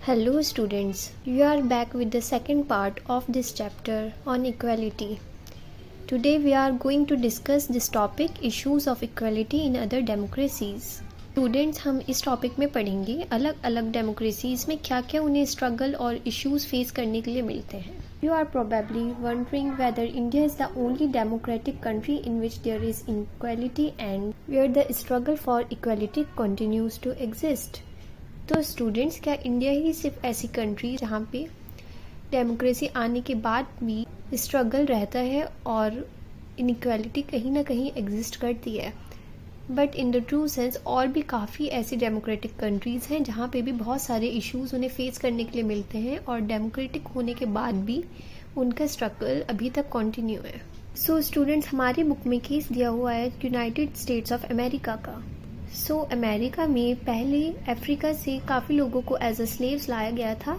Hello students, you are back with the second part of this chapter on equality. Today we are going to discuss this topic issues of equality in other democracies. Students हम इस topic में पढ़ेंगे अलग अलग democracies में क्या क्या उन्हें स्ट्रगल और इश्यूज फेस करने के लिए मिलते हैं. You are probably wondering whether India is the only democratic country in which there is inequality and where the struggle for equality continues to exist. तो स्टूडेंट्स, क्या इंडिया ही सिर्फ ऐसी कंट्री जहाँ पे डेमोक्रेसी आने के बाद भी स्ट्रगल रहता है और इनइक्वालिटी कहीं ना कहीं एग्जिस्ट करती है. But in the true sense और भी काफ़ी ऐसी डेमोक्रेटिक कंट्रीज़ हैं जहाँ पे भी बहुत सारे इश्यूज उन्हें फेस करने के लिए मिलते हैं और डेमोक्रेटिक होने के बाद भी उनका स्ट्रगल अभी तक कंटिन्यू है. सो स्टूडेंट्स, हमारी बुक में केस दिया हुआ है यूनाइटेड स्टेट्स ऑफ अमेरिका का. अमेरिका में पहले अफ्रीका से काफ़ी लोगों को एज अ स्लेव्स लाया गया था.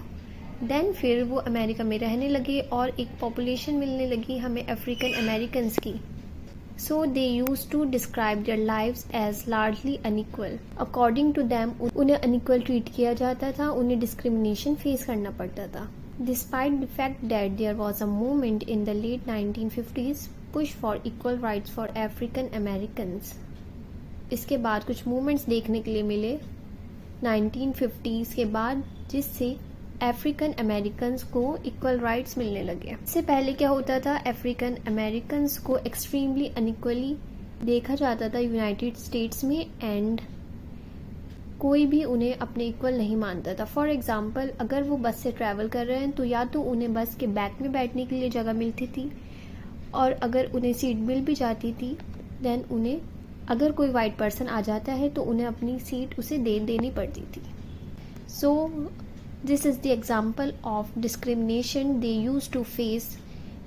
देन फिर वो अमेरिका में रहने लगे और एक पॉपुलेशन मिलने लगी हमें अफ्रीकन अमेरिकन्स की. They use to describe their lives as largely unequal. According to them उन्हें अनइक्वल ट्रीट किया जाता था, उन्हें डिस्क्रिमिनेशन फेस करना पड़ता था. Despite the fact that there was a movement in the late 1950s push for equal rights for African Americans. इसके बाद कुछ मूवमेंट्स देखने के लिए मिले 1950s के बाद, जिससे अफ्रीकन अमेरिकन्स को इक्वल राइट्स मिलने लगे. इससे पहले क्या होता था, अफ्रीकन अमेरिकन्स को एक्सट्रीमली अनइक्वली देखा जाता था यूनाइटेड स्टेट्स में एंड कोई भी उन्हें अपने इक्वल नहीं मानता था. फॉर एग्जाम्पल, अगर वो बस से ट्रैवल कर रहे हैं तो या तो उन्हें बस के बैक में बैठने के लिए जगह मिलती थी और अगर उन्हें सीट मिल भी जाती थी देन उन्हें अगर कोई वाइट पर्सन आ जाता है तो उन्हें अपनी सीट उसे दे देनी पड़ती थी. This is the example of discrimination they use to face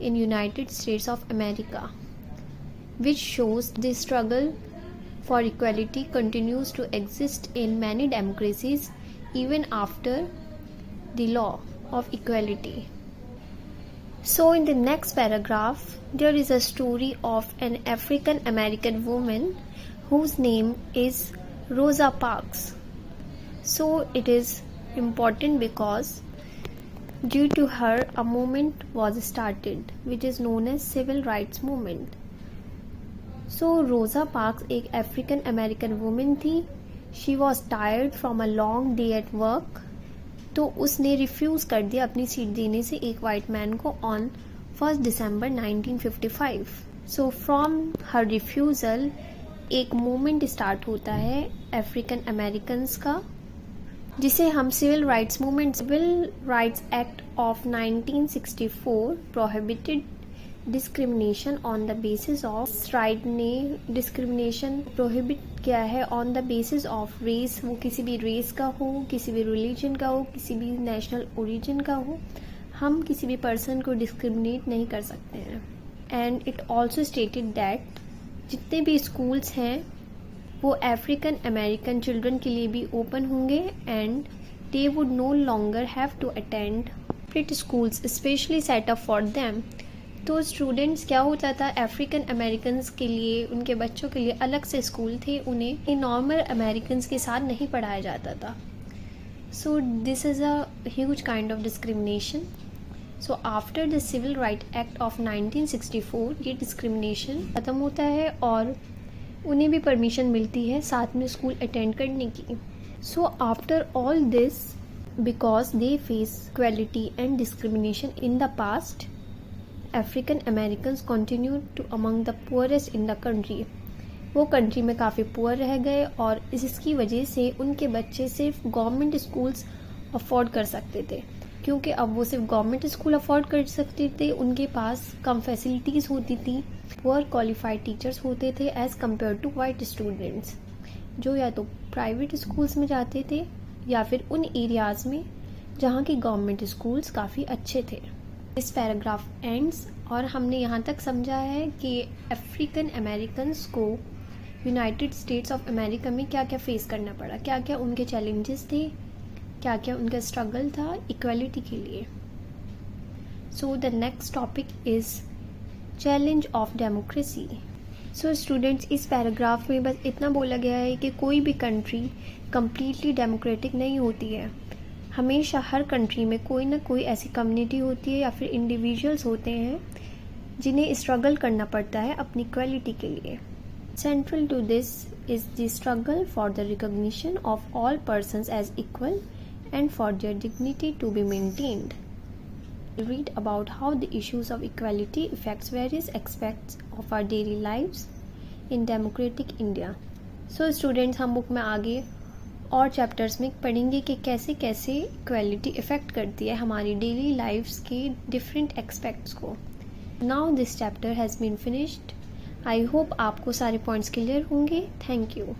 in United States of America, which shows the struggle for equality continues to exist in many democracies even after the law of equality. So in the next paragraph, there is a story of an African American woman whose name is Rosa Parks. So it is important because due to her a movement was started which is known as civil rights movement. So Rosa Parks एक African American woman थी. She was tired from a long day at work. तो उसने refuse कर दिया अपनी seat देने से एक वाइट मैन को on 1 December 1955. So from her refusal एक मूवमेंट स्टार्ट होता है अफ्रीकन अमेरिकन्स का, जिसे हम civil rights movement. Civil rights act of 1964 prohibited discrimination on the basis of right ने डिस्क्रिमिनेशन प्रोहिबिट किया है on the basis of race. वो किसी भी रेस का हो, किसी भी रिलीजन का हो, किसी भी नेशनल ओरिजिन का हो, हम किसी भी पर्सन को डिस्क्रिमिनेट नहीं कर सकते हैं. And it also stated that जितने भी स्कूल्स हैं वो अफ्रीकन अमेरिकन चिल्ड्रन के लिए भी ओपन होंगे and they would no longer have to attend separate schools specially set up for them. तो स्टूडेंट्स, क्या होता था, अफ्रीकन अमेरिकन्स के लिए, उनके बच्चों के लिए अलग से स्कूल थे, उन्हें नॉर्मल अमेरिकन्स के साथ नहीं पढ़ाया जाता था. So this is a huge kind of discrimination. So after the civil right act of 1964 ये डिस्क्रिमिनेशन ख़त्म होता है और उन्हें भी परमिशन मिलती है साथ में स्कूल अटेंड करने की. So after all this, because they face equality and discrimination in the past, African Americans continue to among the poorest in the country. वो कंट्री में काफ़ी पुअर रह गए और इसकी वजह से उनके बच्चे सिर्फ गवर्नमेंट स्कूल्स अफोर्ड कर सकते थे. क्योंकि अब वो सिर्फ गवर्नमेंट स्कूल अफोर्ड कर सकते थे, उनके पास कम फैसिलिटीज़ होती थी, पुअर क्वालिफाइड टीचर्स होते थे as compare to white students जो या तो प्राइवेट स्कूल्स में जाते थे या फिर उन एरियाज़ में जहाँ की गवर्नमेंट स्कूल्स काफ़ी अच्छे थे. दिस पैराग्राफ एंड्स और हमने यहाँ तक समझा है कि अफ्रीकन अमेरिकन्स को यूनाइटेड स्टेट्स ऑफ अमेरिका में क्या क्या फेस करना पड़ा, क्या क्या उनके चैलेंजेस थे, क्या क्या उनका स्ट्रगल था इक्वालिटी के लिए. So the next topic is challenge of democracy. So students, इस पैराग्राफ में बस इतना बोला गया है कि कोई भी कंट्री कम्प्लीटली डेमोक्रेटिक नहीं होती है. हमेशा हर कंट्री में कोई ना कोई ऐसी कम्युनिटी होती है या फिर इंडिविजुअल्स होते हैं जिन्हें स्ट्रगल करना पड़ता है अपनी इक्वालिटी के लिए. Central to this is the struggle for the recognition of all persons as equal and for their dignity to be maintained. Read about how the issues of equality affects various aspects of our daily lives in democratic India. So students, हम book में आगे और chapters में पढ़ेंगे कि कैसे कैसे equality effect करती है हमारी डेली लाइफ्स के डिफरेंट एस्पेक्ट्स को. Now this chapter has been finished. I hope आपको सारे पॉइंट्स क्लियर होंगे. Thank you.